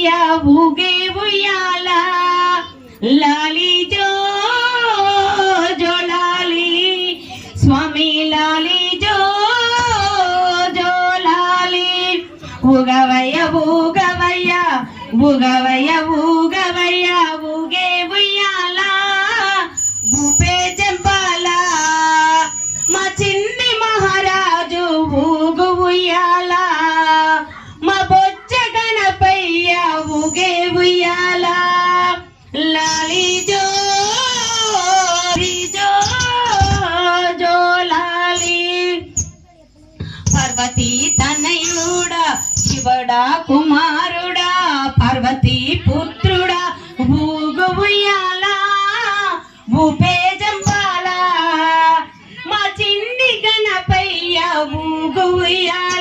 ఉగవయ్యా ఊగే ఉయ్యాల లాలి జో జో లాలి స్వామి లాలి జో జో లాలి ఉగవయ్యా ఊగవయ్యా ఊగవయ్యా ఊగవయ్యా ఊగే ఉయ్యాల ఊపే జంపాల మా చిన్ని మహారాజు ఊగు ఉయ్యాల మా బొజ్జ గణపయ్య ఊగే ఉయ్యాల లాలి జో జో జో లాలి పార్వతీ తనయుడా శివడా కుమారుడా పార్వతీ పుత్రుడా ఊగు ఉయ్యాల ఊపే జంపాల మా చిన్ని గణపయ్య ఊగు ఉయ్యాల